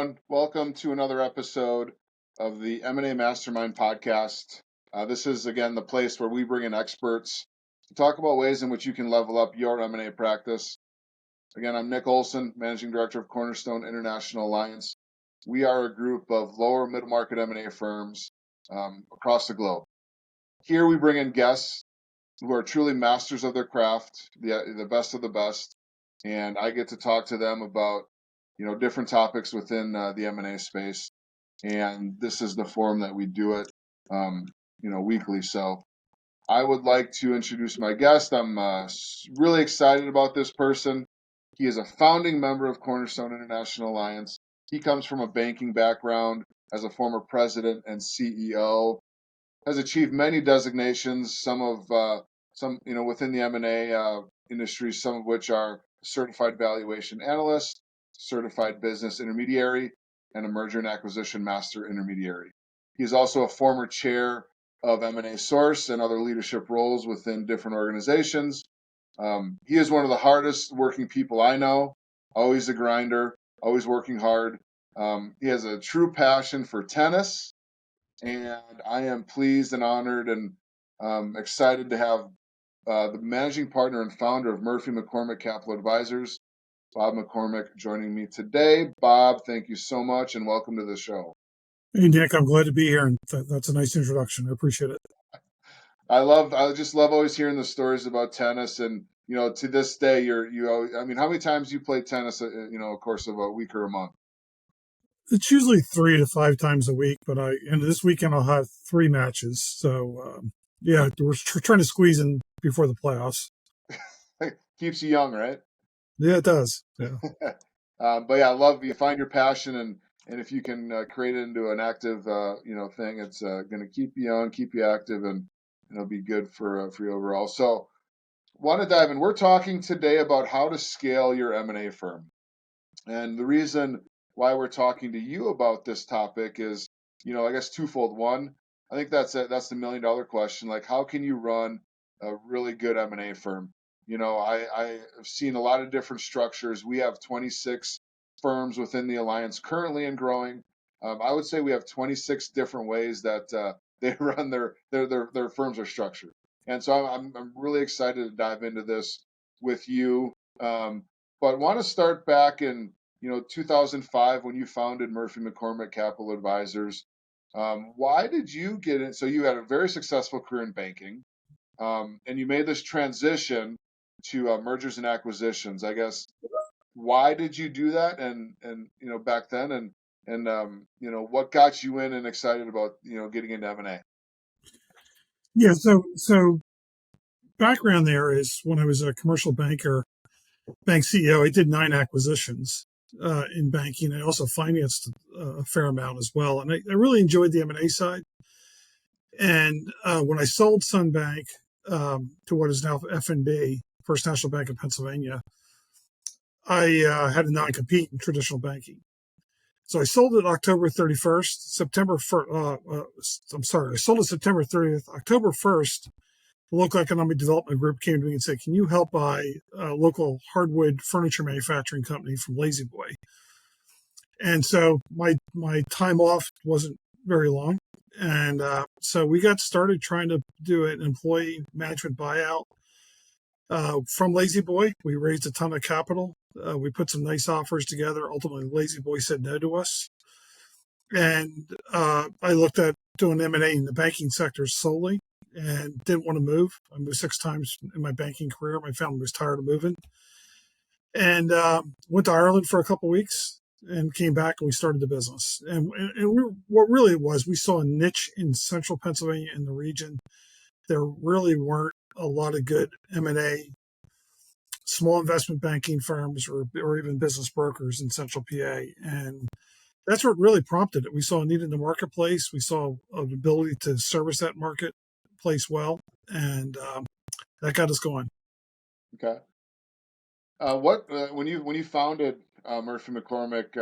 everyone. Welcome to another episode of the M&A Mastermind podcast. This is, again, the place where we bring in experts to talk about ways in which you can level up your M&A practice. Again, I'm Nick Olson, Managing Director of Cornerstone International Alliance. We are a group of lower middle-market M&A firms across the globe. Here we bring in guests who are truly masters of their craft, the best of the best, and I get to talk to them about different topics within the M&A space, and this is the forum that we do it, weekly. So I would like to introduce my guest. I'm really excited about this person. He is a founding member of Cornerstone International Alliance. He comes from a banking background as a former president and CEO, has achieved many designations, some within the M&A industry, some of which are certified valuation analyst, certified business intermediary, and a merger and acquisition master intermediary. He's also a former chair of M&A Source and other leadership roles within different organizations. He is one of the hardest working people I know, always a grinder, always working hard. He has a true passion for tennis, and I am pleased and honored and excited to have the managing partner and founder of Murphy McCormack Capital Advisors, Bob McCormack, joining me today. Bob, thank you so much and welcome to the show. Hey, Nick, I'm glad to be here, and that's a nice introduction. I appreciate it. I just love always hearing the stories about tennis, and to this day, how many times you play tennis? A course of a week or a month? It's usually 3 to 5 times a week, but this weekend I'll have 3 matches. So we're trying to squeeze in before the playoffs. Keeps you young, right? Yeah, it does. Yeah. But yeah, I love you find your passion, and if you can create it into an active thing, it's going to keep you young, keep you active, and it'll be good for you overall. So, want to dive in. We're talking today about how to scale your M&A firm, and the reason why we're talking to you about this topic is, I guess twofold. One, I think that's the $1 million question. Like, how can you run a really good M&A firm? I have seen a lot of different structures. We have 26 firms within the alliance currently and growing. I would say we have 26 different ways that they run their firms are structured. And so I'm really excited to dive into this with you. But want to start back in 2005 when you founded Murphy McCormack Capital Advisors. Why did you get in? So you had a very successful career in banking, and you made this transition to mergers and acquisitions. I guess, why did you do that? And back then, and what got you in and excited about getting into M&A? Yeah. So background there is when I was a commercial bank CEO, I did 9 acquisitions in banking. I also financed a fair amount as well, and I really enjoyed the M&A side. And when I sold Sun Bank to what is now FNB, First National Bank of Pennsylvania, I had a non-compete in traditional banking. So I sold it October 31st, I sold it September 30th. October 1st, the local economic development group came to me and said, can you help buy a local hardwood furniture manufacturing company from Lazy Boy? And so my time off wasn't very long. And so we got started trying to do an employee management buyout from Lazy Boy. We raised a ton of capital. We put some nice offers together. Ultimately, Lazy Boy said no to us. And I looked at doing M&A in the banking sector solely and didn't want to move. I moved 6 times in my banking career. My family was tired of moving. And went to Ireland for a couple of weeks and came back, and we started the business. And what really it was, we saw a niche in central Pennsylvania in the region. There really weren't a lot of good M&A, small investment banking firms, or even business brokers in central PA. And that's what really prompted it. We saw a need in the marketplace. We saw an ability to service that marketplace well, and that got us going. Okay. When you founded Murphy McCormack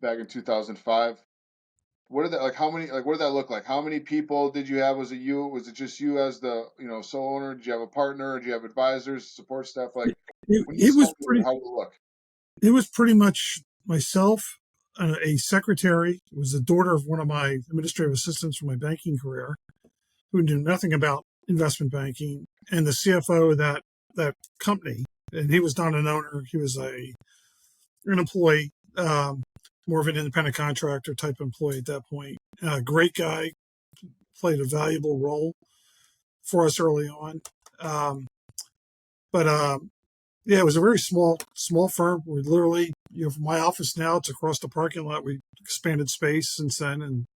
back in 2005, what did that look like? How many people did you have? Was it you? Was it just you as the sole owner? Did you have a partner? Did you have advisors, support staff? Like, how did it look? It was pretty much myself, a secretary, who was the daughter of one of my administrative assistants from my banking career, who knew nothing about investment banking, and the CFO of that company. And he was not an owner; he was an employee, more of an independent contractor type employee at that point. Great guy, played a valuable role for us early on. But yeah, it was a very small firm. We literally, from my office now, it's across the parking lot. We expanded space since then,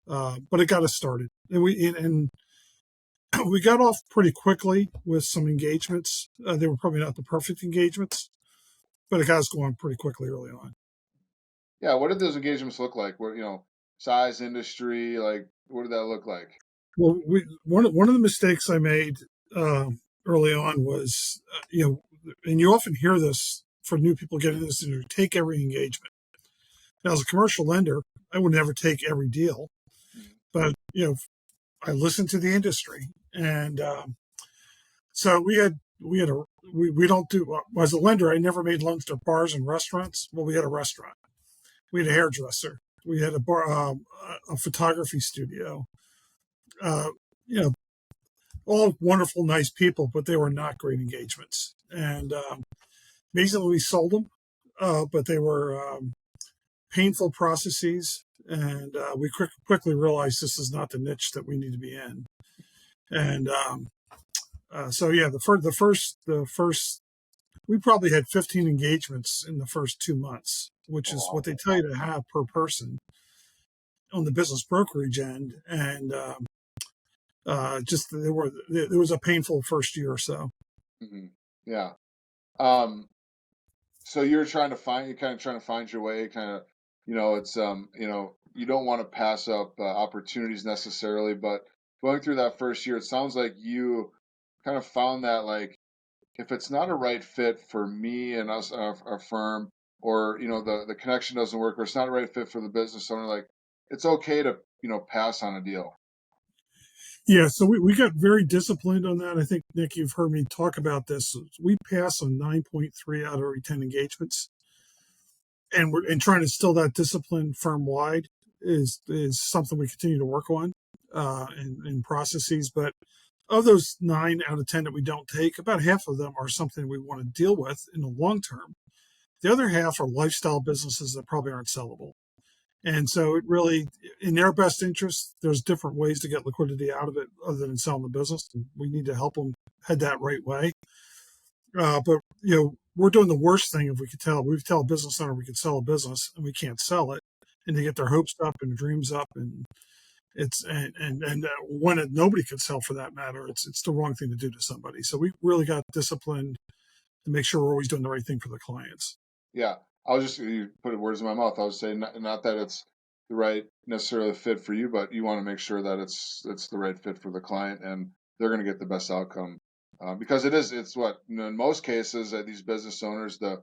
but it got us started, and we got off pretty quickly with some engagements. They were probably not the perfect engagements, but it got us going pretty quickly early on. Yeah, what did those engagements look like? Where, size, industry, like what did that look like? Well, one of the mistakes I made early on was, and you often hear this for new people getting this, take every engagement. Now, as a commercial lender, I would never take every deal, Mhm. but I listened to the industry, and so we don't do, as a lender, I never made loans to bars and restaurants. Well, we had a restaurant, we had a hairdresser, we had a bar, a photography studio. Uh, you know, all wonderful, nice people, but they were not great engagements. And basically, we sold them, but they were painful processes. And we quickly realized this is not the niche that we need to be in. And so, yeah, the first, we probably had 15 engagements in the first 2 months, which Oh, is what wow. they tell you to have per person on the business brokerage end. And it was a painful first year or so. Hmm. Yeah. Um, so you're kind of trying to find your way, kind of, you don't want to pass up opportunities necessarily, but going through that first year, it sounds like you kind of found that like if it's not a right fit for me and us, our firm, or the connection doesn't work, or it's not a right fit for the business owner, like it's okay to pass on a deal. Yeah, so we got very disciplined on that. I think, Nick, you've heard me talk about this. We pass on 9.3 out of every 10 engagements. And we're and trying to instill that discipline firm wide is something we continue to work on in processes. But of those 9 out of 10 that we don't take, about half of them are something we want to deal with in the long term. The other half are lifestyle businesses that probably aren't sellable. And so it really, in their best interest, there's different ways to get liquidity out of it other than selling the business. And we need to help them head that right way. But we're doing the worst thing if we tell a business owner we could sell a business and we can't sell it, and they get their hopes up and dreams up, and when nobody could sell for that matter, it's the wrong thing to do to somebody. So we really got disciplined to make sure we're always doing the right thing for the clients. Yeah, I was just you put words in my mouth. I was saying not that it's the right necessarily fit for you, but you want to make sure that it's the right fit for the client and they're going to get the best outcome. Because it's what in most cases these business owners the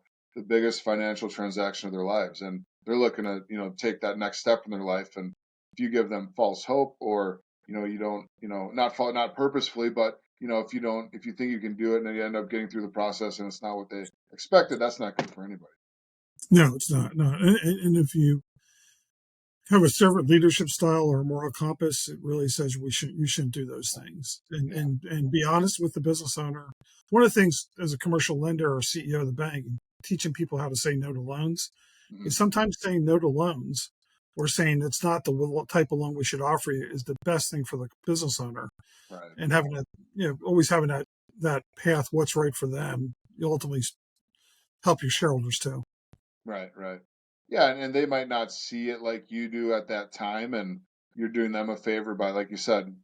biggest financial transaction of their lives, and they're looking to take that next step in their life. And if you give them false hope, or you don't not purposefully, but if you think you can do it and then you end up getting through the process and it's not what they expected, that's not good for anybody. No, it's not. No, and if you have a servant leadership style or a moral compass, it really says you shouldn't do those things. And Yeah. and be honest with the business owner. One of the things as a commercial lender or CEO of the bank, teaching people how to say no to loans, Hmm. is sometimes saying no to loans or saying it's not the type of loan we should offer you is the best thing for the business owner. Right. And having that, always having that path, what's right for them, you ultimately help your shareholders too. Right. Right. Yeah, and they might not see it like you do at that time, and you're doing them a favor by, like you said,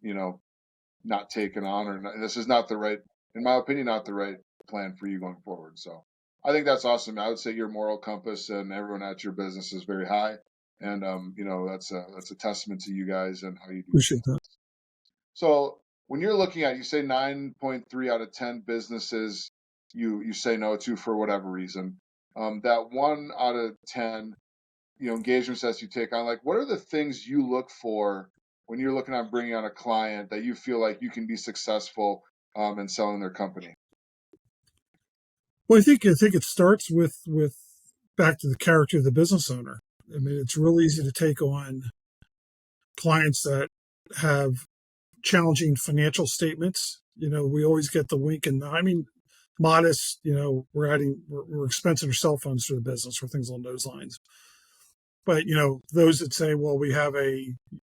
not taking on or not, this is not the right, in my opinion, not the right plan for you going forward. So I think that's awesome. I would say your moral compass and everyone at your business is very high, and that's a testament to you guys and how you do Appreciate business. that. So when you're looking at, you say 9.3 out of 10 businesses you say no to for whatever reason. That 1 out of 10, engagements that you take on, like what are the things you look for when you're looking at bringing on a client that you feel like you can be successful in selling their company? Well, I think it starts with back to the character of the business owner. I mean, it's real easy to take on clients that have challenging financial statements. We always get the wink and I mean, modest. We're expensing our cell phones for the business or things along those lines. But those that say, well,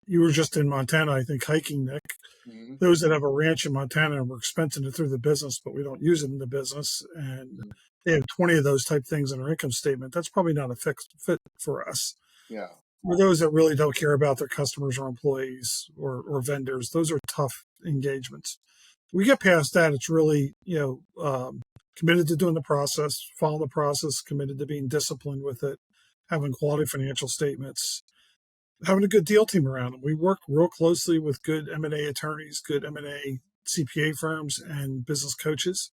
you were just in Montana, I think, hiking, Nick. Mm-hmm. Those that have a ranch in Montana and we're expensing it through the business, but we don't use it in the business, and they have 20 of those type things in our income statement. That's probably not a fixed fit for us. Yeah. For those that really don't care about their customers or employees or vendors, those are tough engagements. We get past that, it's really, committed to doing the process, following the process, committed to being disciplined with it, having quality financial statements, having a good deal team around them. We work real closely with good M&A attorneys, good M&A CPA firms, and business coaches,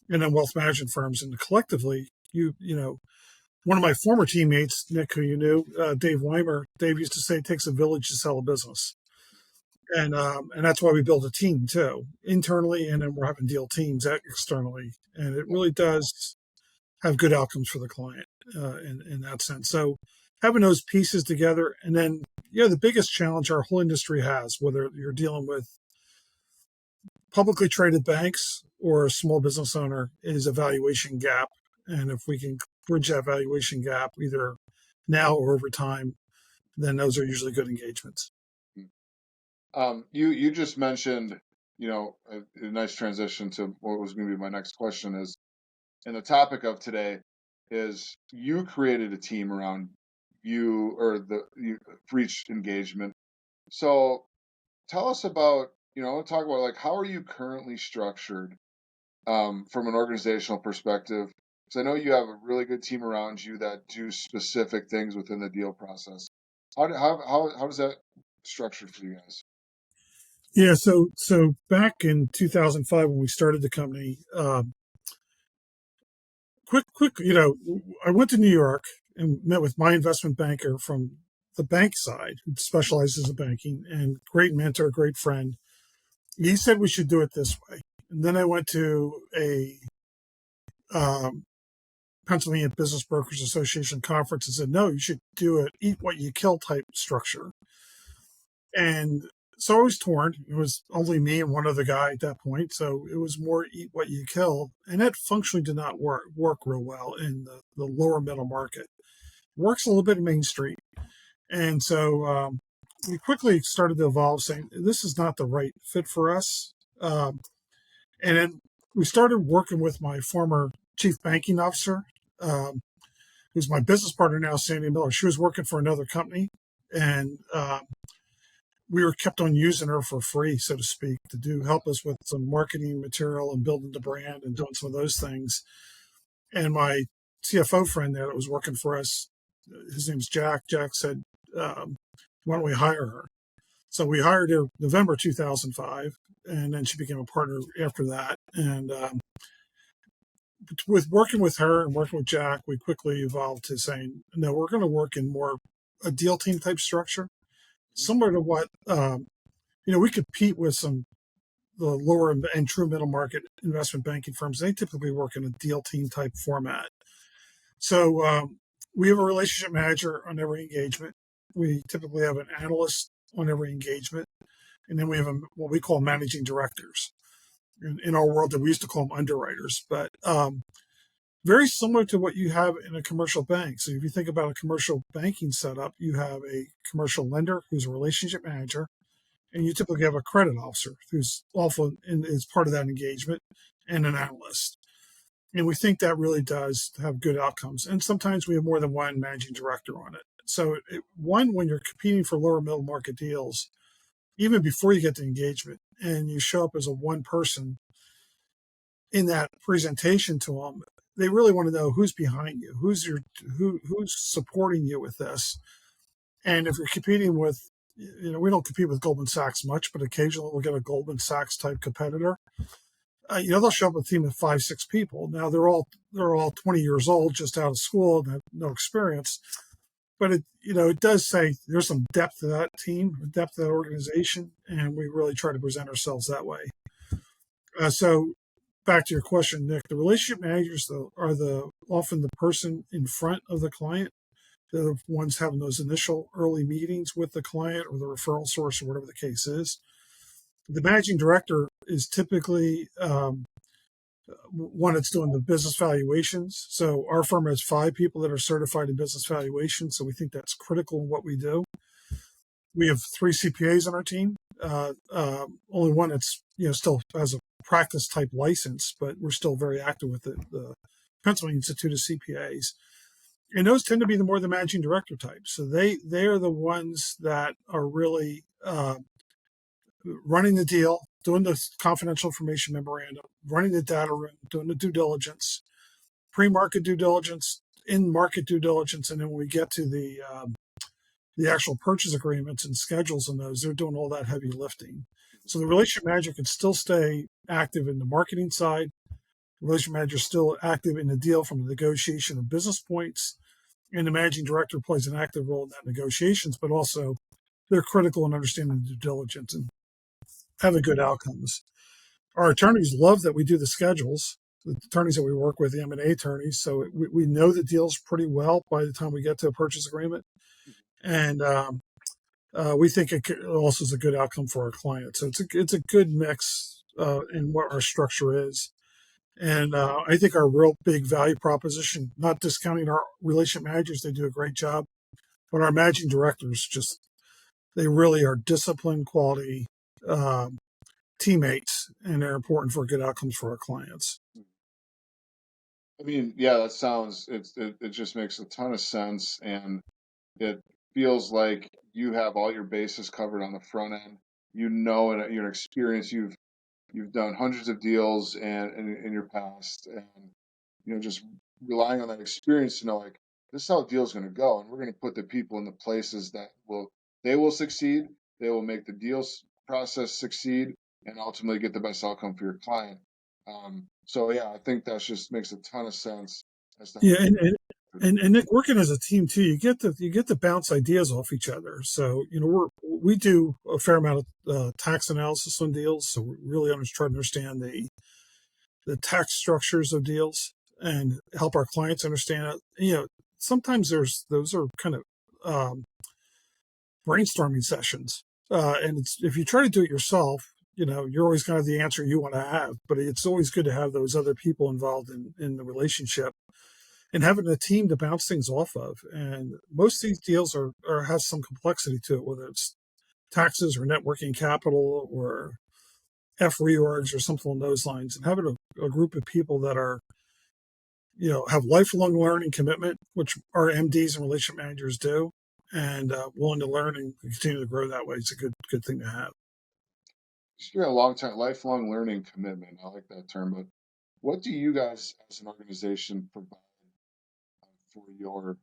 and then wealth management firms. And collectively, one of my former teammates, Nick, who you knew, Dave Weimer, Dave used to say it takes a village to sell a business. And that's why we build a team too, internally, and then we're having deal teams externally. And it really does have good outcomes for the client in that sense. So having those pieces together, and then the biggest challenge our whole industry has, whether you're dealing with publicly traded banks or a small business owner, is a valuation gap. And if we can bridge that valuation gap either now or over time, then those are usually good engagements. You just mentioned, a nice transition to what was going to be my next question is, and the topic of today is you created a team around you for each engagement. So tell us about, talk about like, how are you currently structured from an organizational perspective? Because I know you have a really good team around you that do specific things within the deal process. How does that structured for you guys? Yeah, so back in 2005 when we started the company, I went to New York and met with my investment banker from the bank side, who specializes in banking, and great mentor, great friend. He said we should do it this way. And then I went to a Pennsylvania Business Brokers Association conference and said, no, you should do it, eat what you kill type structure. And so I was torn. It was only me and one other guy at that point. So it was more eat what you kill. And that functionally did not work real well in the lower middle market. It works a little bit in Main Street. And so we quickly started to evolve, saying this is not the right fit for us. And then we started working with my former chief banking officer, who's my business partner now, Sandy Miller. She was working for another company. And we were kept on using her for free, so to speak, to help us with some marketing material and building the brand and doing some of those things. And my CFO friend there that was working for us, his name's Jack. Jack said, why don't we hire her? So we hired her November 2005, and then she became a partner after that. And with working with her and working with Jack, we quickly evolved to saying, no, we're going to work in more a deal team type structure, similar to what we compete with the lower and true middle market investment banking firms. They typically work in a deal team type format. So we have a relationship manager on every engagement. We typically have an analyst on every engagement, and then we have what we call managing directors. In our world, that we used to call them underwriters, but very similar to what you have in a commercial bank. So if you think about a commercial banking setup, you have a commercial lender who's a relationship manager, and you typically have a credit officer who's also is part of that engagement, and an analyst. And we think that really does have good outcomes. And sometimes we have more than one managing director on it. So when you're competing for lower middle market deals, even before you get to engagement and you show up as a one person in that presentation to them, they really want to know who's behind you, who's supporting you with this. And if you're competing with, we don't compete with Goldman Sachs much, but occasionally we'll get a Goldman Sachs type competitor. They'll show up with a team of 5-6 people. Now they're all 20 years old, just out of school and have no experience. But it does say there's some depth to that team, depth to that organization, and we really try to present ourselves that way. So back to your question, Nick, the relationship managers are the often the person in front of the client. They're the ones having those initial early meetings with the client or the referral source or whatever the case is. The managing director is typically one that's doing the business valuations. So our firm has 5 people that are certified in business valuation. So we think that's critical in what we do. We have 3 CPAs on our team. Only one that's still has a practice type license, but we're still very active with the Pennsylvania Institute of CPAs. And those tend to be the more the managing director type. So they are the ones that are really running the deal, doing the confidential information memorandum, running the data room, doing the due diligence, pre-market due diligence, in-market due diligence, and then when we get to the actual purchase agreements and schedules and those, they're doing all that heavy lifting. So the relationship manager can still stay active in the marketing side. The relationship manager is still active in the deal from the negotiation of business points, and the managing director plays an active role in that negotiations, but also they're critical in understanding the due diligence and having good outcomes. Our attorneys love that we do the schedules, the attorneys that we work with, the M&A attorneys. So we know the deals pretty well by the time we get to a purchase agreement. And we think it also is a good outcome for our clients. So it's a good mix in what our structure is. And I think our real big value proposition, not discounting our relationship managers, they do a great job, but our managing directors they really are disciplined, quality teammates, and they're important for good outcomes for our clients. I mean, yeah, that sounds it just makes a ton of sense, and it feels like you have all your bases covered on the front end. And your experience, you've done hundreds of deals and in your past, and just relying on that experience to know like this is how a deal is going to go, and we're going to put the people in the places that will succeed. They will make the deals process succeed, and ultimately get the best outcome for your client. So yeah, I think that just makes a ton of sense as to how Yeah, and Nick, working as a team too, you get to bounce ideas off each other. So we do a fair amount of tax analysis on deals, so we really try to understand the tax structures of deals and help our clients understand it. Sometimes those are kind of brainstorming sessions, and if you try to do it yourself, you're always going to have the answer you want to have. But it's always good to have those other people involved in the relationship and having a team to bounce things off of. And most of these deals are has some complexity to it, whether it's taxes or net working capital or F reorgs or something along those lines. And having a group of people that are, have lifelong learning commitment, which our MDs and relationship managers do, and willing to learn and continue to grow that way, it's a good thing to have. you're a long time lifelong learning commitment. I like that term. But what do you guys as an organization provide for your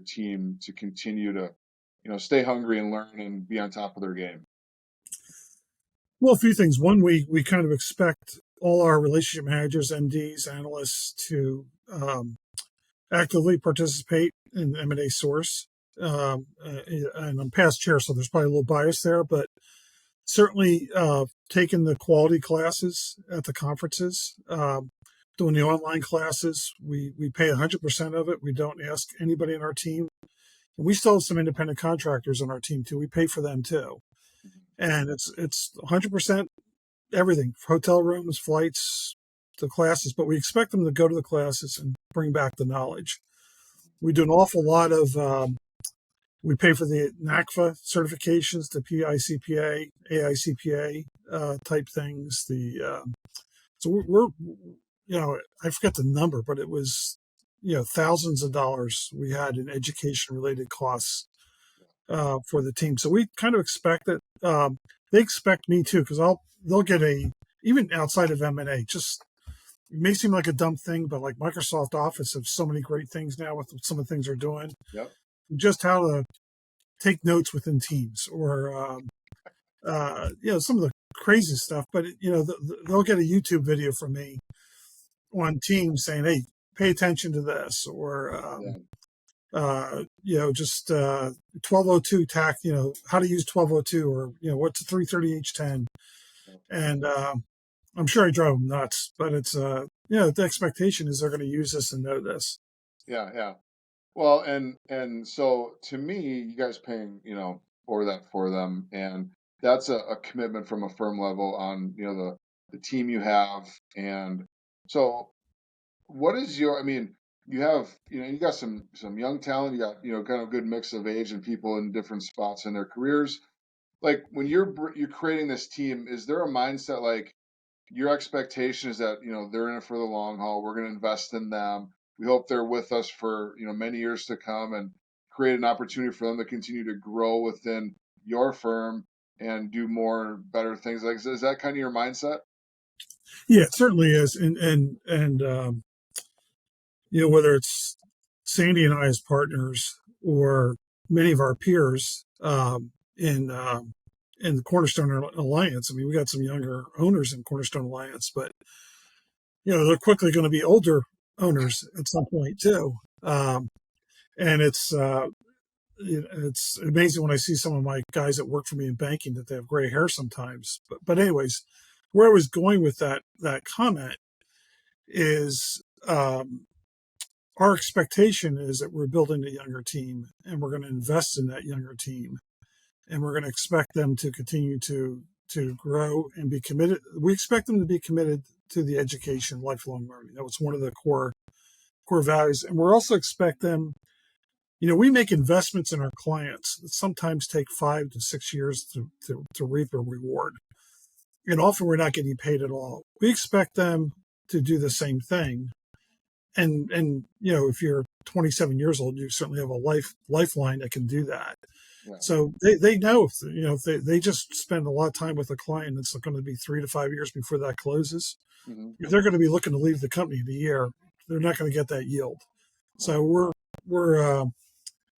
team to continue to stay hungry and learn and be on top of their game? Well, a few things. One, we kind of expect all our relationship managers, MDs, analysts to actively participate in M&A source. And I'm past chair, so there's probably a little bias there, but certainly taking the quality classes at the conferences, doing the online classes. We pay 100% of it. We don't ask anybody on our team. And we still have some independent contractors on our team too. We pay for them too. And it's 100% everything, hotel rooms, flights, the classes, but we expect them to go to the classes and bring back the knowledge. We do an awful lot of, we pay for the NACFA certifications, the PICPA, AICPA type things. So we're, I forget the number, but it was, thousands of dollars we had in education related costs for the team. So we kind of expect that they expect me too, because they'll get even outside of M&A, just it may seem like a dumb thing, but like Microsoft Office have so many great things now with some of the things they're doing. Yep. Just how to take notes within teams or, some of the crazy stuff, but they'll get a YouTube video from me on Teams saying, "Hey, pay attention to this," or, just 1202 TAC, how to use 1202 or, what's a 330H10. And I'm sure I drive them nuts, but it's, the expectation is they're going to use this and know this. Yeah, yeah. Well, and so to me, you guys paying, for them, and that's a commitment from a firm level on, the team you have. And so what is I mean, you have, you got some young talent, you got, kind of a good mix of age and people in different spots in their careers. Like when you're creating this team, is there a mindset like your expectation is that they're in it for the long haul. We're going to invest in them. We hope they're with us for many years to come, and create an opportunity for them to continue to grow within your firm and do more better things. Like, is that kind of your mindset? Yeah, it certainly is. And whether it's Sandy and I as partners or many of our peers in the Cornerstone Alliance. I mean, we got some younger owners in Cornerstone Alliance, but they're quickly going to be older owners at some point too. And it's amazing when I see some of my guys that work for me in banking that they have gray hair sometimes. But anyways, where I was going with that comment is our expectation is that we're building a younger team and we're going to invest in that younger team, and we're going to expect them to continue to grow and be committed. We expect them to be committed to the education, lifelong learning. That was one of the core values, and we're also expect them. We make investments in our clients that sometimes take 5 to 6 years to reap a reward, and often we're not getting paid at all. We expect them to do the same thing, and if you're 27 years old, you certainly have a lifeline that can do that. Yeah. So they know if they just spend a lot of time with a client, it's going to be 3 to 5 years before that closes. Mm-hmm. If they're going to be looking to leave the company in a year, they're not going to get that yield. So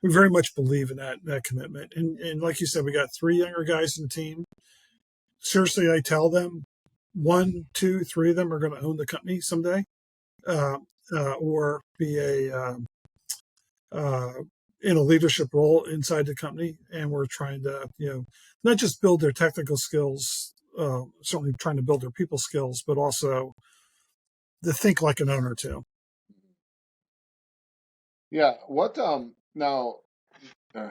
we very much believe in that commitment. And like you said, we got 3 younger guys in the team. Seriously, I tell them 1, 2, 3 of them are going to own the company someday, or be in a leadership role inside the company. And we're trying to, not just build their technical skills, certainly trying to build their people skills, but also to think like an owner too. Yeah. What now? Uh,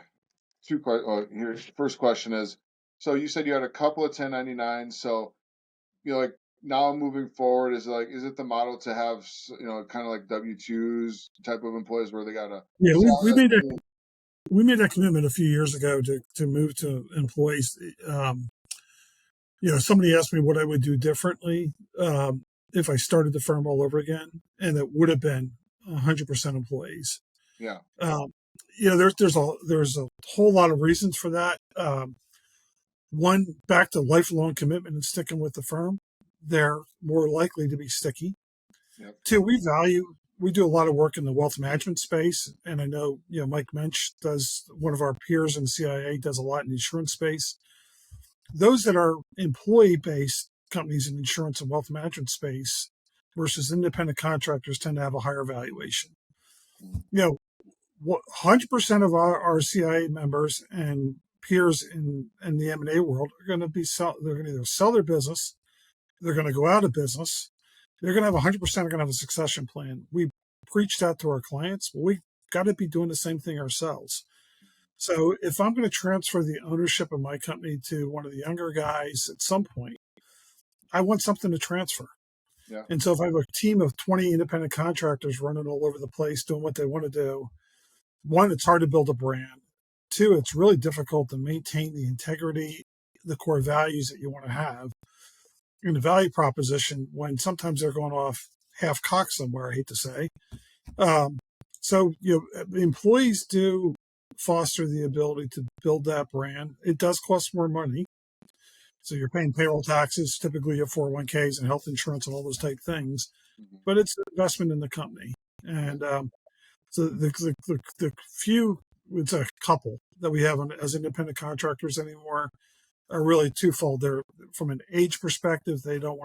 Two questions. Here, first question is: so you said you had a couple of 1099s. So like now moving forward, is it the model to have kind of like W-2s type of employees where they got a Yeah, we salary? made that commitment a few years ago to move to employees. Somebody asked me what I would do differently if I started the firm all over again, and it would have been 100% employees. Yeah. There's a whole lot of reasons for that. One, back to lifelong commitment and sticking with the firm, they're more likely to be sticky. Yep. 2, we do a lot of work in the wealth management space, and I know Mike Mensch does, one of our peers in CIA does a lot in the insurance space. Those that are employee-based companies in insurance and wealth management space versus independent contractors tend to have a higher valuation. 100% of our CIA members and peers in the M&A world are going to they're going to either sell their business, they're going to go out of business, they're going to have 100% are going to have a succession plan. We preach that to our clients, but we got to be doing the same thing ourselves. So if I'm going to transfer the ownership of my company to one of the younger guys at some point, I want something to transfer. Yeah. And so if I have a team of 20 independent contractors running all over the place doing what they want to do, 1, it's hard to build a brand. 2, it's really difficult to maintain the integrity, the core values that you want to have in the value proposition when sometimes they're going off half cocked somewhere, I hate to say. So, employees do foster the ability to build that brand. It does cost more money. So you're paying payroll taxes, typically your 401ks and health insurance and all those type things, but it's an investment in the company. And so the few, it's a couple that we have as independent contractors anymore are really twofold. They're from an age perspective, they don't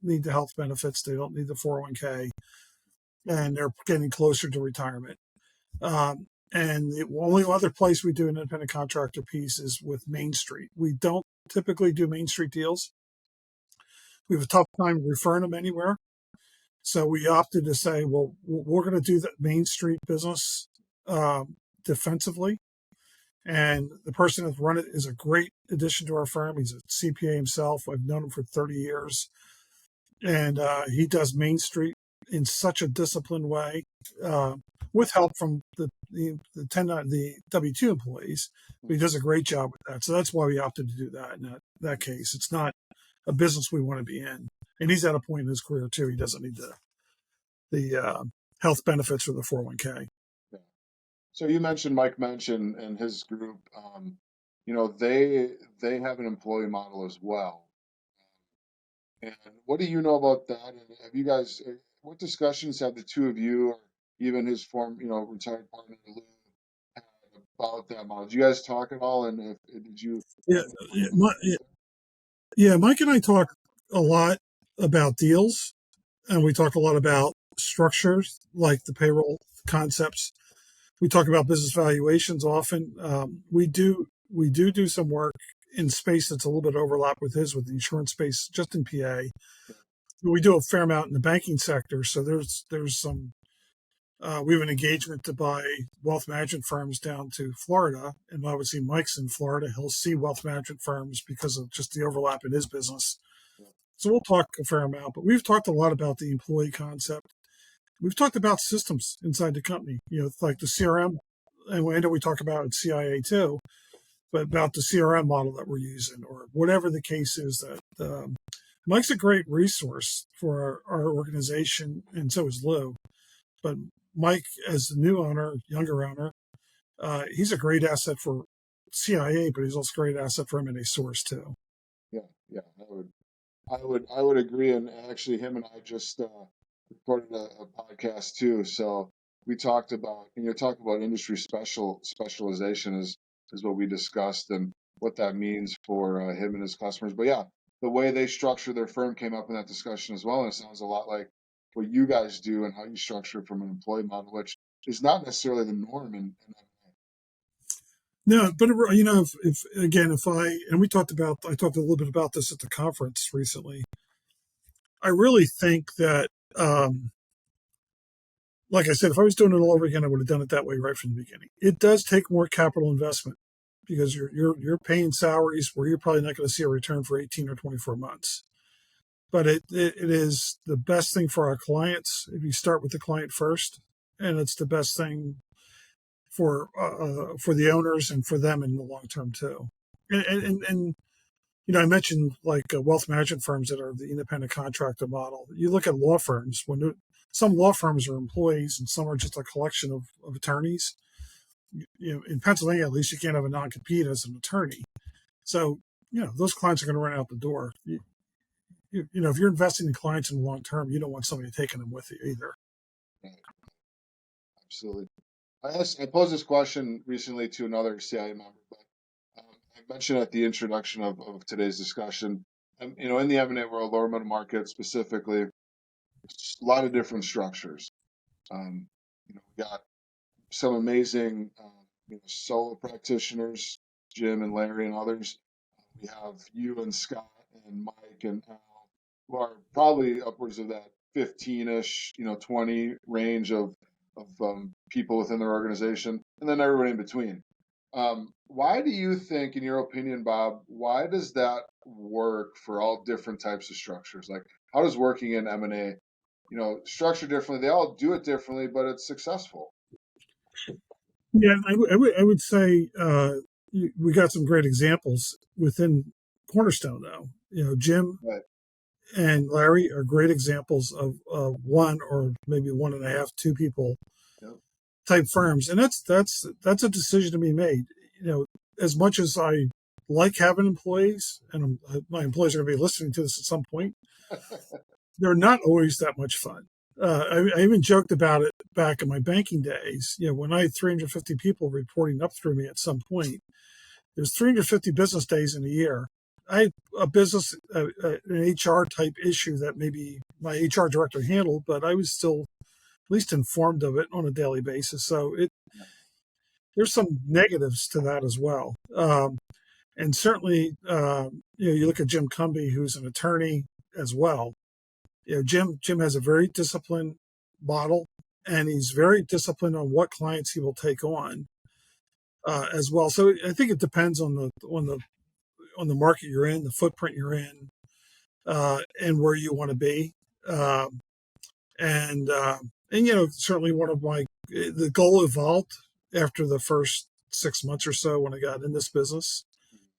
need the health benefits, they don't need the 401k, and they're getting closer to retirement. And the only other place we do an independent contractor piece is with Main Street. We don't typically do Main Street deals. We have a tough time referring them anywhere. So we opted to say, well, we're going to do that Main Street business defensively. And the person that's run it is a great addition to our firm. He's a CPA himself. I've known him for 30 years. And he does Main Street in such a disciplined way, with help from the W-2 employees. But he does a great job with that. So that's why we opted to do that in that case. It's not a business we want to be in. And he's at a point in his career, too. He doesn't need the health benefits or the 401k. Yeah. So you mentioned Mike mentioned and his group, they have an employee model as well. And what do you know about that? And have you guys, what discussions have the two of you, or even his retired partner Lou, had about that model? Did you guys talk at all? And did you? Yeah, yeah, Mike and I talk a lot about deals, and we talk a lot about structures like the payroll concepts. We talk about business valuations often. We do some work in space that's a little bit overlap with his, with the insurance space, just in PA. But we do a fair amount in the banking sector. So there's some. We have an engagement to buy wealth management firms down to Florida, and obviously Mike's in Florida. He'll see wealth management firms because of just the overlap in his business. So we'll talk a fair amount, but we've talked a lot about the employee concept. We've talked about systems inside the company, like the CRM, and I know we talk about it CIA too, but about the CRM model that we're using, or whatever the case is. That Mike's a great resource for our organization, and so is Lou. But Mike, as the new owner, younger owner, he's a great asset for CIA, but he's also a great asset for M&A Source too. Yeah, I would agree. And actually, him and I just recorded a podcast too. So we talked about, industry specialization is what we discussed, and what that means for him and his customers. But yeah, the way they structure their firm came up in that discussion as well. And it sounds a lot like what you guys do and how you structure it from an employee model, which is not necessarily the norm in No, but if I talked a little bit about this at the conference recently. I really think that, like I said, if I was doing it all over again, I would have done it that way right from the beginning. It does take more capital investment because you're paying salaries where you're probably not going to see a return for 18 or 24 months. But it is the best thing for our clients if you start with the client first, and it's the best thing for the owners and for them in the long term too. And I mentioned like wealth management firms that are the independent contractor model. You look at law firms, some law firms are employees and some are just a collection of attorneys. In Pennsylvania, at least, you can't have a non-compete as an attorney. So, those clients are going to run out the door. If you're investing in clients in the long term, you don't want somebody taking them with you either. Right. Absolutely. I posed this question recently to another CIA member, but I mentioned at the introduction of today's discussion, in the M&A world, lower middle market specifically, a lot of different structures. We got some amazing solo practitioners, Jim and Larry and others. We have you and Scott and Mike and Al, who are probably upwards of that 15-ish, 20 range of people within their organization, and then everybody in between. Why do you think, in your opinion, Bob, why does that work for all different types of structures? Like, how does working in M&A, structure differently? They all do it differently, but it's successful. Yeah, I would say we got some great examples within Cornerstone, though. Jim Right. and Larry are great examples of one or maybe one and a half, two people Yep. type firms, and that's a decision to be made. As much as I like having employees, and my employees are going to be listening to this at some point, they're not always that much fun. I even joked about it back in my banking days. When I had 350 people reporting up through me at some point, there's 350 business days in a year. I had a business, an HR type issue that maybe my HR director handled, but I was still at least informed of it on a daily basis. So there's some negatives to that as well. And certainly, you look at Jim Cumby, who's an attorney as well. Jim has a very disciplined model, and he's very disciplined on what clients he will take on as well. So I think it depends on the market you're in, the footprint you're in, and where you want to be. Um, and certainly the goal evolved after the first 6 months or so when I got in this business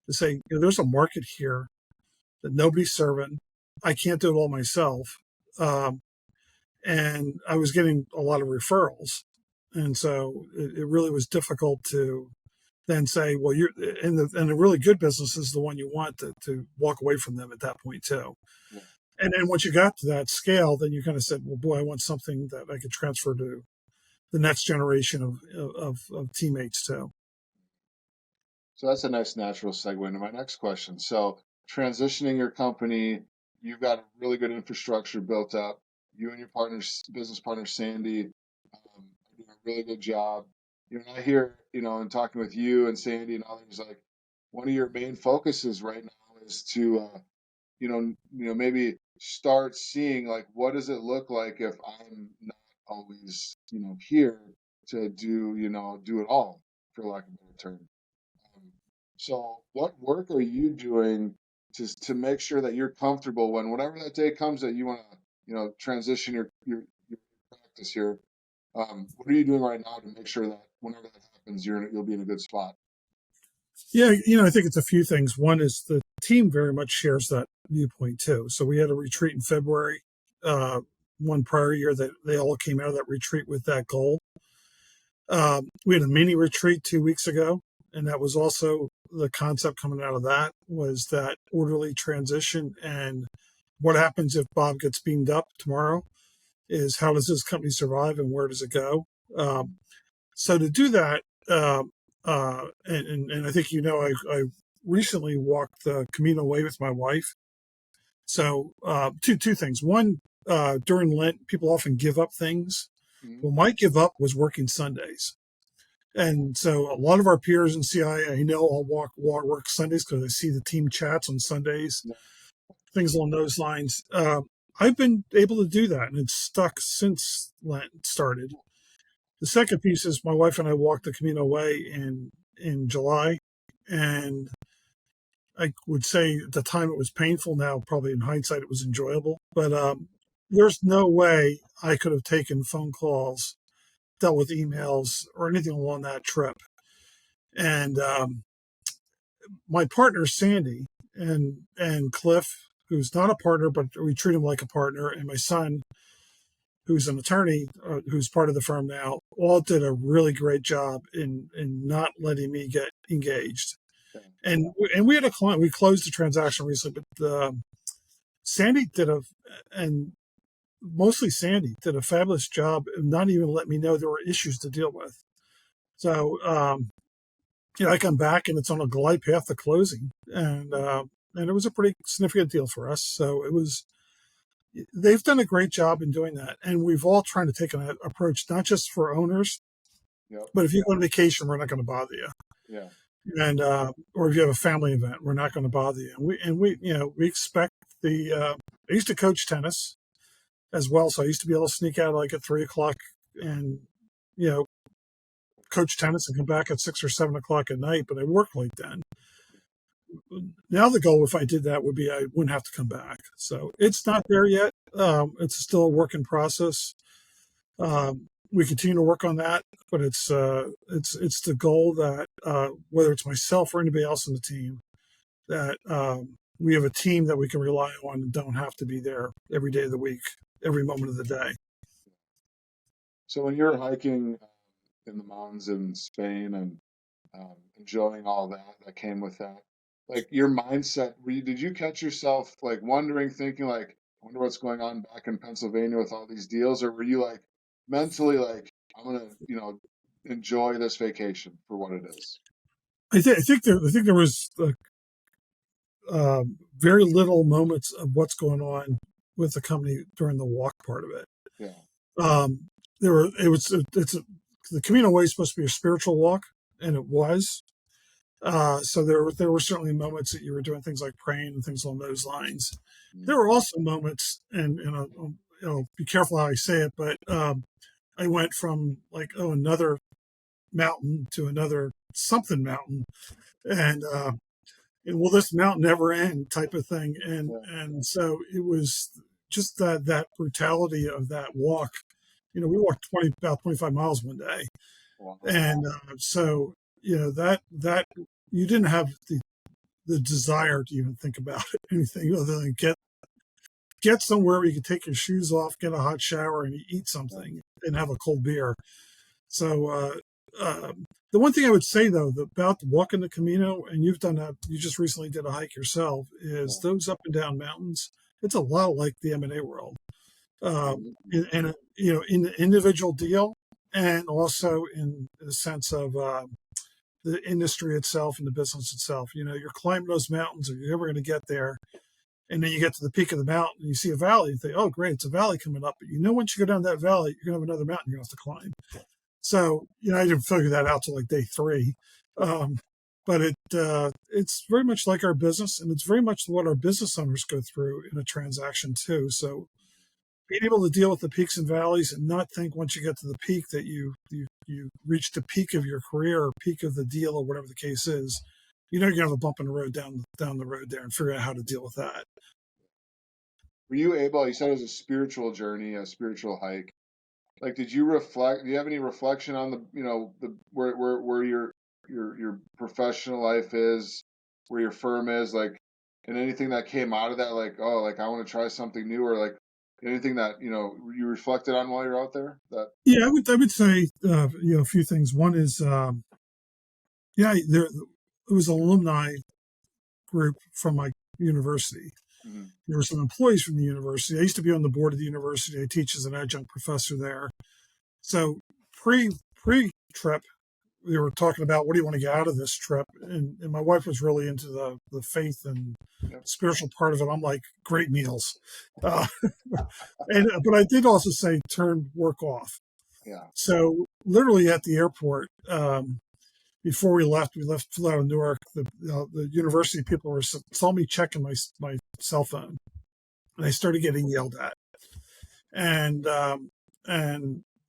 to say, there's a market here that nobody's serving. I can't do it all myself. Um, and I was getting a lot of referrals. And so it really was difficult to then say, well, and a really good business is the one you want to walk away from them at that point too. Yeah. And then once you got to that scale, then you kind of said, well, boy, I want something that I could transfer to the next generation of teammates too. So that's a nice natural segue into my next question. So transitioning your company, you've got a really good infrastructure built up. You and your business partner, Sandy, are doing a really good job. And I hear, in talking with you and Sandy and others, like one of your main focuses right now is to, maybe start seeing like what does it look like if I'm not always, here to do it all, for lack of a better term. So, what work are you doing to make sure that you're comfortable when whatever that day comes that you want to, transition your practice here? What are you doing right now to make sure that whenever that happens, you'll be in a good spot? Yeah, I think it's a few things. One is the team very much shares that viewpoint too. So we had a retreat in February, one prior year that they all came out of that retreat with that goal. We had a mini retreat 2 weeks ago, and that was also the concept coming out of that was that orderly transition. And what happens if Bob gets beamed up tomorrow is how does this company survive and where does it go? So to do that, and I think I recently walked the Camino Way with my wife. So two things. One, during Lent, people often give up things. Mhm. Well, my give up was working Sundays. And so a lot of our peers in CI, I know I'll work Sundays because I see the team chats on Sundays, Yeah. things along those lines. I've been able to do that, and it's stuck since Lent started. The second piece is my wife and I walked the Camino Way in July, and I would say at the time it was painful. Now, probably in hindsight, it was enjoyable. But there's no way I could have taken phone calls, dealt with emails, or anything along that trip. And my partner Sandy and Cliff, who's not a partner, but we treat him like a partner, and my son, who's an attorney, who's part of the firm now, all did a really great job in not letting me get engaged. Yeah. And we had a client. We closed the transaction recently, but Sandy and mostly Sandy did a fabulous job of not even letting me know there were issues to deal with. So I come back and it's on a glide path to closing, and it was a pretty significant deal for us. So they've done a great job in doing that, and we've all trying to take an approach not just for owners, Yep. but if you go on vacation, we're not going to bother you. Yeah. And or if you have a family event, we're not going to bother you. And we expect I used to coach tennis as well, so I used to be able to sneak out like at 3 o'clock and coach tennis and come back at 6 or 7 o'clock at night. But I worked late then. Now the goal, if I did that, would be I wouldn't have to come back. So it's not there yet. It's still a work in process. We continue to work on that, but it's the goal that whether it's myself or anybody else in the team, that we have a team that we can rely on and don't have to be there every day of the week, every moment of the day. So when you're hiking in the mountains in Spain and enjoying all that came with that, like your mindset, did you catch yourself like wondering, thinking like, I wonder what's going on back in Pennsylvania with all these deals, or were you like mentally like, I'm gonna, enjoy this vacation for what it is? I think there was very little moments of what's going on with the company during the walk part of it. Yeah. The Camino Way is supposed to be a spiritual walk, and it was. So there were certainly moments that you were doing things like praying and things along those lines. Mm. There were also moments, and be careful how I say it, but I went from like, oh, another mountain to another something mountain, and will this mountain never end type of thing, and Yeah. and so it was just that brutality of that walk. We walked 25 miles one day, Wow. and so that you didn't have the desire to even think about anything other than get somewhere where you can take your shoes off, get a hot shower, and eat Yeah. something and have a cold beer. So the one thing I would say though about walking the Camino, and you've done that, you just recently did a hike yourself, is Yeah. those up and down mountains. It's a lot like the M&A world, Mhm. in the individual deal, and also in the sense of the industry itself and the business itself. You're climbing those mountains, or you're ever going to get there. And then you get to the peak of the mountain and you see a valley. You think, oh, great, it's a valley coming up. But once you go down that valley, you're going to have another mountain you're going to have to climb. So, I didn't figure that out till like day 3. Um, but it's very much like our business, and it's very much what our business owners go through in a transaction too. So being able to deal with the peaks and valleys and not think once you get to the peak that you reach the peak of your career or peak of the deal or whatever the case is. You're going to have a bump in the road down the road there and figure out how to deal with that. Were you able, you said it was a spiritual journey, a spiritual hike. Like, did you reflect, do you have any reflection on the, the, where your professional life is, where your firm is, like, and anything that came out of that, like, oh, like, I want to try something new, or like anything that, you reflected on while you're out there? That, Yeah, I would say a few things. One is yeah, there it was an alumni group from my university. mhm, There were some employees from the university. I used to be on the board of the university. I teach as an adjunct professor there. So pre trip, we were talking about what do you want to get out of this trip, and my wife was really into the faith and yep, spiritual part of it. I'm like, great meals, uh, and but I did also say turn work off. yeah, So literally at the airport, before we left flew out of Newark. The university people saw me checking my cell phone, and I started getting yelled at. And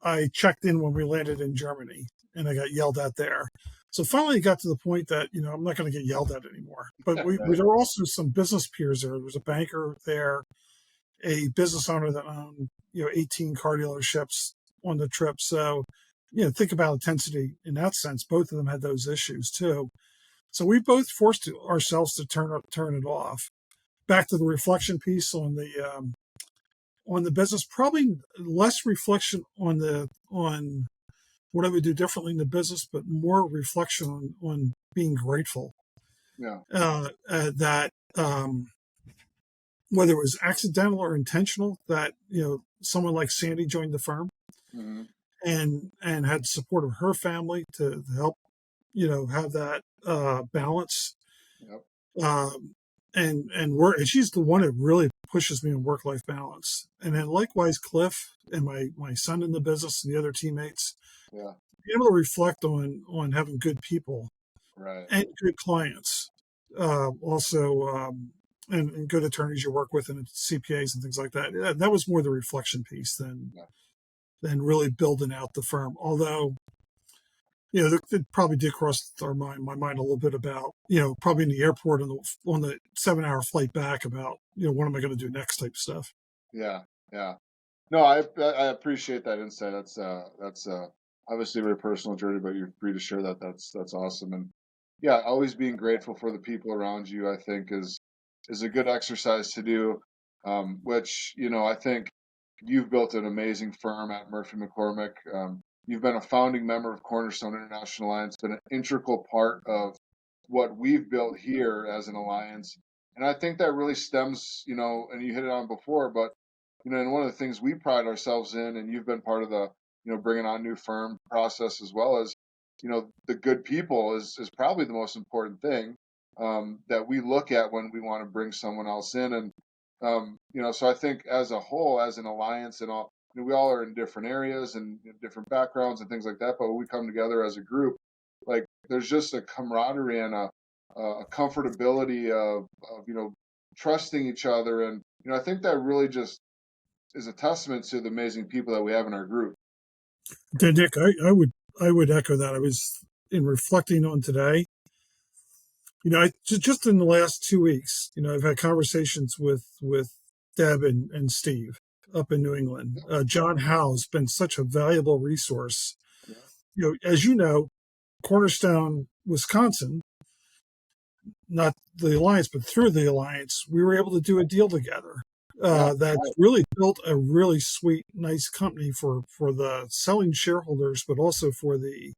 I checked in when we landed in Germany, and I got yelled at there. So finally, it got to the point that I'm not going to get yelled at anymore. But right, there were also some business peers there. There was a banker there, a business owner that owned 18 car dealerships on the trip. So think about intensity in that sense. Both of them had those issues too. So we both forced ourselves to turn it off. Back to the reflection piece on the business, probably less reflection on what I would do differently in the business, but more reflection on being grateful yeah, that whether it was accidental or intentional, that someone like Sandy joined the firm hmm, and had support of her family to help have that balance. yep, And she's the one that really pushes me in work life balance. And then likewise, Cliff and my son in the business and the other teammates, yeah, be able to reflect on having good people right, and good clients, also and good attorneys you work with and CPAs and things like that. That was more the reflection piece yeah, than really building out the firm. Although it probably did cross my mind a little bit about, probably in the airport on the 7-hour flight back about, what am I going to do next type stuff. yeah, yeah. No, I appreciate that insight. That's obviously a very personal journey, but you're free to share that. That's awesome. And yeah, always being grateful for the people around you, I think is a good exercise to do. Which I think you've built an amazing firm at Murphy McCormack. You've been a founding member of Cornerstone International Alliance, been an integral part of what we've built here as an alliance. And I think that really stems, and you hit it on before, but and one of the things we pride ourselves in, and you've been part of the, bringing on new firm process as well as, the good people is probably the most important thing that we look at when we want to bring someone else in. And, so I think as a whole, as an alliance and all, we all are in different areas and different backgrounds and things like that. But when we come together as a group, like there's just a camaraderie and a comfortability of trusting each other and I think that really just is a testament to the amazing people that we have in our group. Then, Nick, I would echo that. I was in reflecting on today. Just in the last 2 weeks, I've had conversations with Deb and Steve up in New England. Yeah, John Howe's been such a valuable resource. yeah, As you know, Cornerstone, Wisconsin, not the alliance, but through the alliance, we were able to do a deal together yeah, that's right, really built a really sweet, nice company for the selling shareholders, but also for the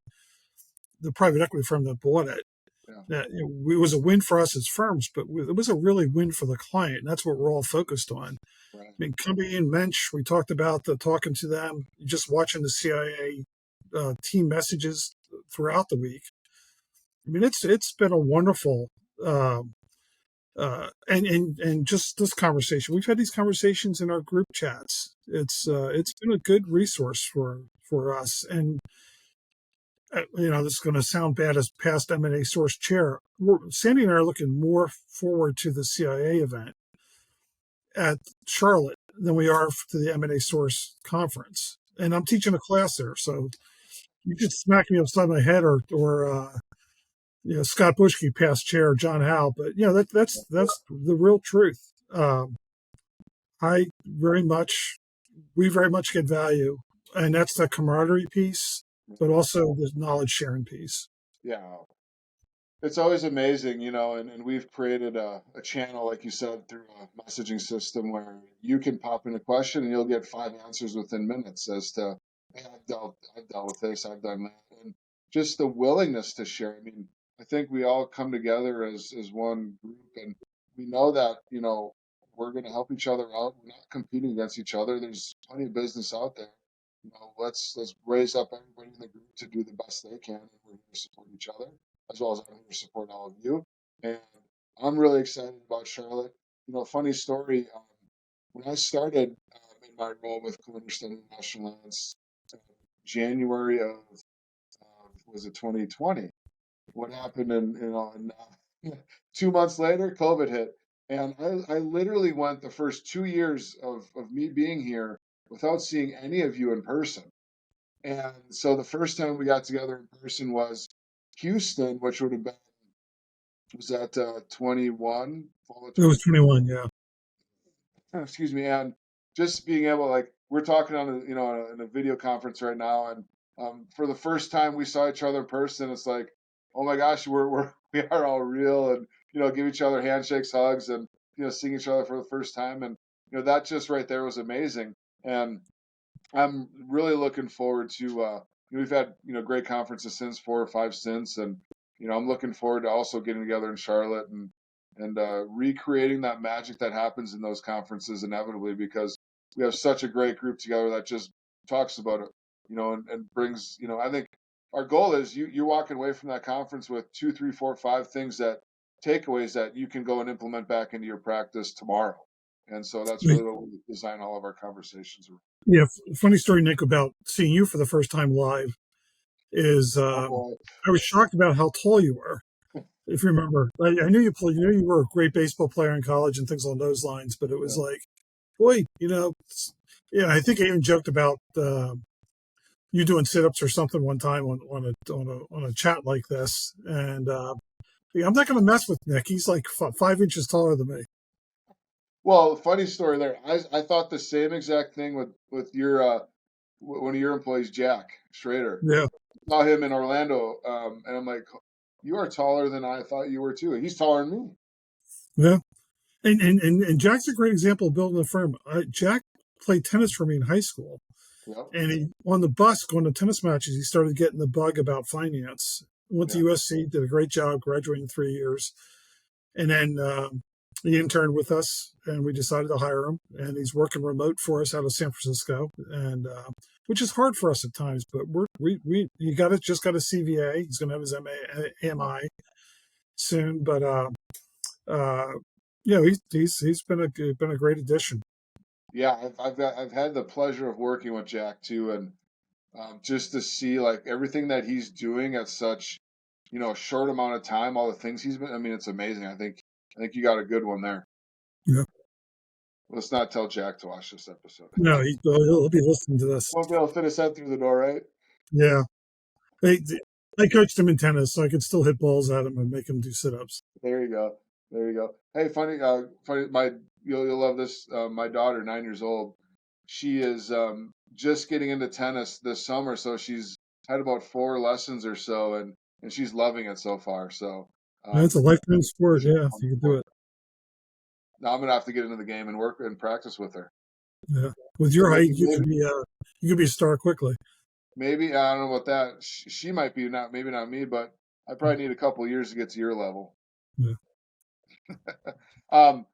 private equity firm that bought it. yeah, That it was a win for us as firms, but it was a really win for the client. And that's what we're all focused on. right, I mean, company in Mensch, we talked about the talking to them, just watching the CIA team messages throughout the week. I mean, it's been a wonderful um, and just this conversation. We've had these conversations in our group chats. It's been a good resource for us. And this is going to sound bad as past M&A source chair. Sandy and I are looking more forward to the CIA event at Charlotte than we are to the M&A source conference. And I'm teaching a class there, so you could smack me upside my head or Scott Bushke, past chair, John Howe, but that's the real truth. I very much, we very much get value, and that's the camaraderie piece, but also the knowledge sharing piece. yeah. It's always amazing, and we've created a channel, like you said, through a messaging system where you can pop in a question and you'll get 5 answers within minutes as to, hey, I've dealt with this, I've done that, and just the willingness to share. I mean, I think we all come together as one group, and we know that, we're going to help each other out. We're not competing against each other. There's plenty of business out there. Let's raise up everybody in the group to do the best they can, and we're here to support each other as well as I'm here to support all of you. And I'm really excited about Charlotte. Funny story. When I started in my role with Cornerstone International Alliance, January of was it 2020? What happened in 2 months later, COVID hit, and I literally went the first 2 years of me being here without seeing any of you in person. And so the first time we got together in person was Houston, which would have been was that 21, fall of It was 20, 21, yeah. excuse me, and just being able, like, we're talking on in a video conference right now, and for the first time we saw each other in person, it's like, oh my gosh, we are all real, and give each other handshakes, hugs, and seeing each other for the first time, and that just right there was amazing. And I'm really looking forward to. We've had great conferences since, 4 or 5 since, and I'm looking forward to also getting together in Charlotte and recreating that magic that happens in those conferences inevitably, because we have such a great group together that just talks about it, and brings. I think our goal is you're walking away from that conference with 2, 3, 4, 5 things, that takeaways that you can go and implement back into your practice tomorrow. And so that's really what we design all of our conversations around. Yeah, funny story, Nick, about seeing you for the first time live is Oh boy. I was shocked about how tall you were. If you remember, I knew you were a great baseball player in college and things along those lines, but it was Yeah. like, boy, yeah. I think I even joked about you doing sit-ups or something one time on a chat like this, and yeah, I'm not going to mess with Nick. He's like 5 inches taller than me. Well, funny story there. I thought the same exact thing with your one of your employees, Jack Schrader. Yeah, Saw him in Orlando, and I'm like, you are taller than I thought you were too. He's taller than me. yeah. And Jack's a great example of building a firm. Jack played tennis for me in high school. Yep. And on the bus going to tennis matches, he started getting the bug about finance. Went to Yeah. USC, did a great job, graduated in 3 years. And then he interned with us, and we decided to hire him. And he's working remote for us out of San Francisco, and which is hard for us at times. But we he just got a CVA. He's going to have his AMI soon. But uh, he's been a great addition. Yeah, I've had the pleasure of working with Jack too, and just to see like everything that he's doing at such a short amount of time, all the things he's been. I mean, it's amazing. I think you got a good one there. Yeah. Let's not tell Jack to watch this episode. No, he'll be listening to this. Won't be able to fit his head through the door, right? Yeah. They, I coached him in tennis, so I could still hit balls at him and make him do sit-ups. There you go. There you go. Hey, funny. You'll love this. My daughter, 9 years old, she is just getting into tennis this summer, so she's had about 4 lessons or so, and she's loving it so far. So That's a lifetime sport. it's a Yeah, if fun you could do sport. it. Now I'm gonna have to get into the game and work and practice with her. Yeah. With your height, you could be a star quickly. Maybe I don't know about that. She might be not, maybe not me, but I probably need a couple of years to get to your level. Yeah. Um,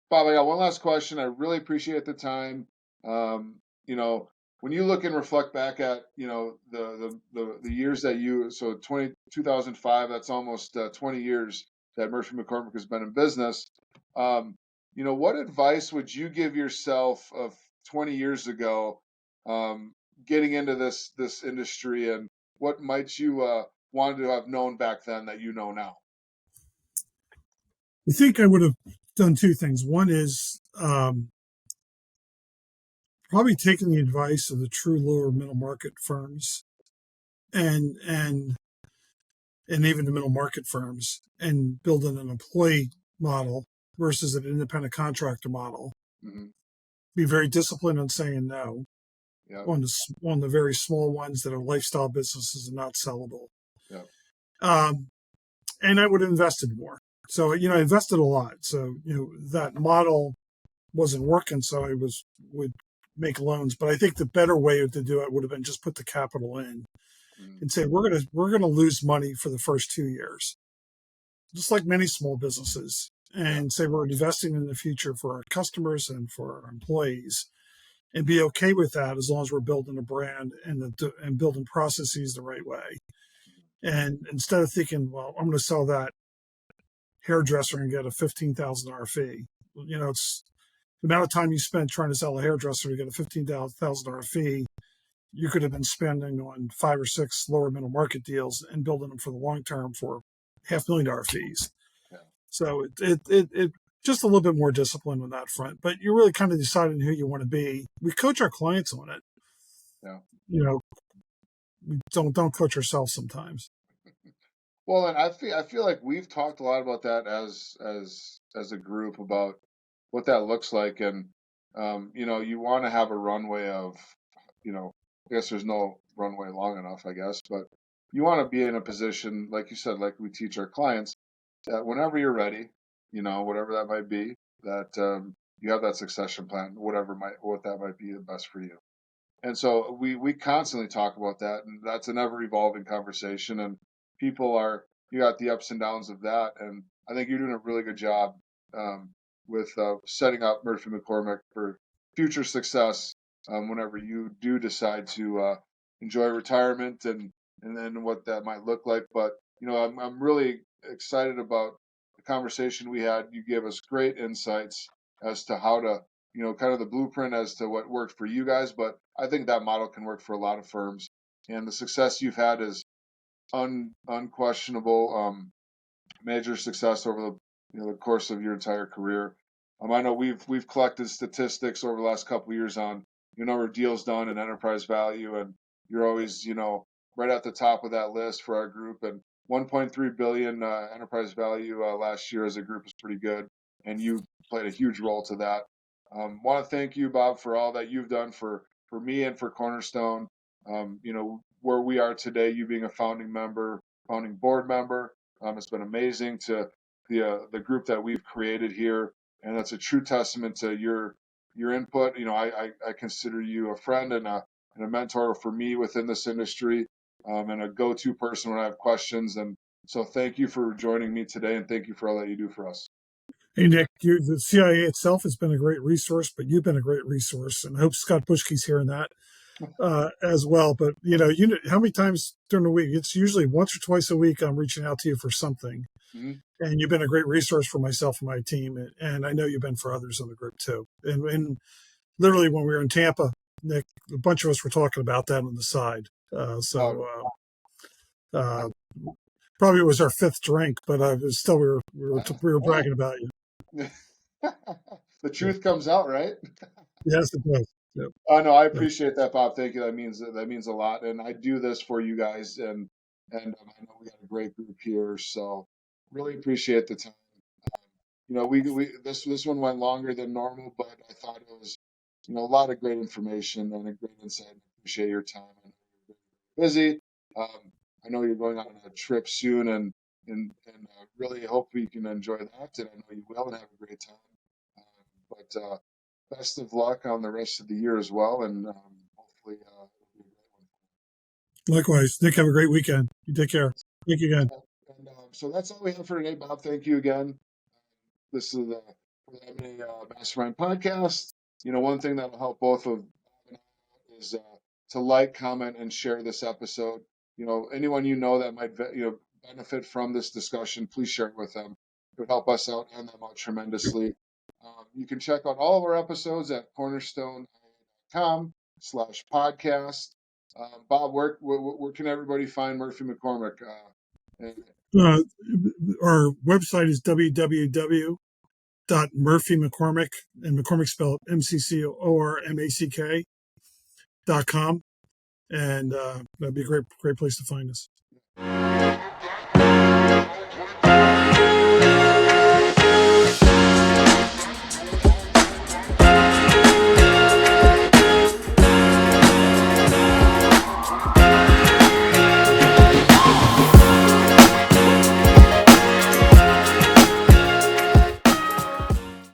Bob, I got one last question. I really appreciate the time. Um, when you look and reflect back at, the years that so 2005, that's almost 20 years that Murphy McCormack has been in business. What advice would you give yourself of 20 years ago, getting into this industry, and what might you wanted to have known back then that you know now? I think I would have done two things. One is probably taken the advice of the true lower middle market firms and even the middle market firms and building an employee model versus an independent contractor model. Mm-hmm. Be very disciplined on saying no Yep. on the very small ones that are lifestyle businesses and not sellable. Yep. And I would have invested more. So, I invested a lot. So, that model wasn't working. So I would make loans. But I think the better way to do it would have been just put the capital in and say, we're going to lose money for the first 2 years, just like many small businesses, and say we're investing in the future for our customers and for our employees, and be okay with that as long as we're building a brand and building processes the right way. And instead of thinking, well, I'm going to sell that hairdresser and get a $15,000 fee. It's the amount of time you spend trying to sell a hairdresser to get a $15,000 fee. You could have been spending on 5 or 6 lower middle market deals and building them for the long term for $500,000 fees. Yeah. So it just a little bit more discipline on that front. But you're really kind of deciding who you want to be. We coach our clients on it. Yeah. We don't coach ourselves sometimes. Well, and I feel like we've talked a lot about that as a group about what that looks like, and you want to have a runway of, I guess there's no runway long enough, I guess, but you want to be in a position, like you said, like we teach our clients, that whenever you're ready, whatever that might be, that you have that succession plan, what that might be the best for you. And so we constantly talk about that, and that's an ever evolving conversation. And you got the ups and downs of that. And I think you're doing a really good job with setting up Murphy McCormack for future success whenever you do decide to enjoy retirement and then what that might look like. But, I'm really excited about the conversation we had. You gave us great insights as to how to kind of the blueprint as to what worked for you guys. But I think that model can work for a lot of firms. And the success you've had is unquestionable, major success over the course of your entire career. I know we've collected statistics over the last couple of years on your number of deals done and enterprise value, and you're always right at the top of that list for our group. And 1.3 billion enterprise value last year as a group is pretty good, and you played a huge role to that. Want to thank you, Bob, for all that you've done for me and for Cornerstone. Where we are today, you being a founding board member. It's been amazing to the group that we've created here, and that's a true testament to your input. I consider you a friend and a mentor for me within this industry, and a go-to person when I have questions. And so thank you for joining me today, and thank you for all that you do for us. Hey, Nick, the CIA itself has been a great resource, but you've been a great resource. And I hope Scott Bushke's hearing that as well. But, how many times during the week? It's usually once or twice a week I'm reaching out to you for something. Mm-hmm. And you've been a great resource for myself and my team. And I know you've been for others in the group, too. And literally when we were in Tampa, Nick, a bunch of us were talking about that on the side. Probably it was our 5th drink, but still we were bragging about you. the Yeah. truth comes out, right? Yes, it does. Yep. Oh no, I Yep. appreciate that, Bob. Thank you. That means a lot, and I do this for you guys, and I know we got a great group here, so really appreciate the time. We this one went longer than normal, but I thought it was, a lot of great information and a great insight. I appreciate your time. I know you're very busy. I know you're going on a trip soon, and really hope you can enjoy that, and I know you will, and have a great time. But best of luck on the rest of the year as well, and hopefully it'll be a great one. Likewise. Nick, have a great weekend. You take care. Thank you again. And so that's all we have for today, Bob. Thank you again. This is the M&A Mastermind podcast. One thing that'll help both of Bob and I out is to like, comment, and share this episode. Anyone that might benefit from this discussion, please share it with them. It would help us out and them out tremendously. You can check out all of our episodes at cornerstone.com/podcast. Bob, where can everybody find Murphy McCormack? And Uh, our website is www.murphymccormack, and McCormack spelled McCormack.com. And that'd be a great place to find us.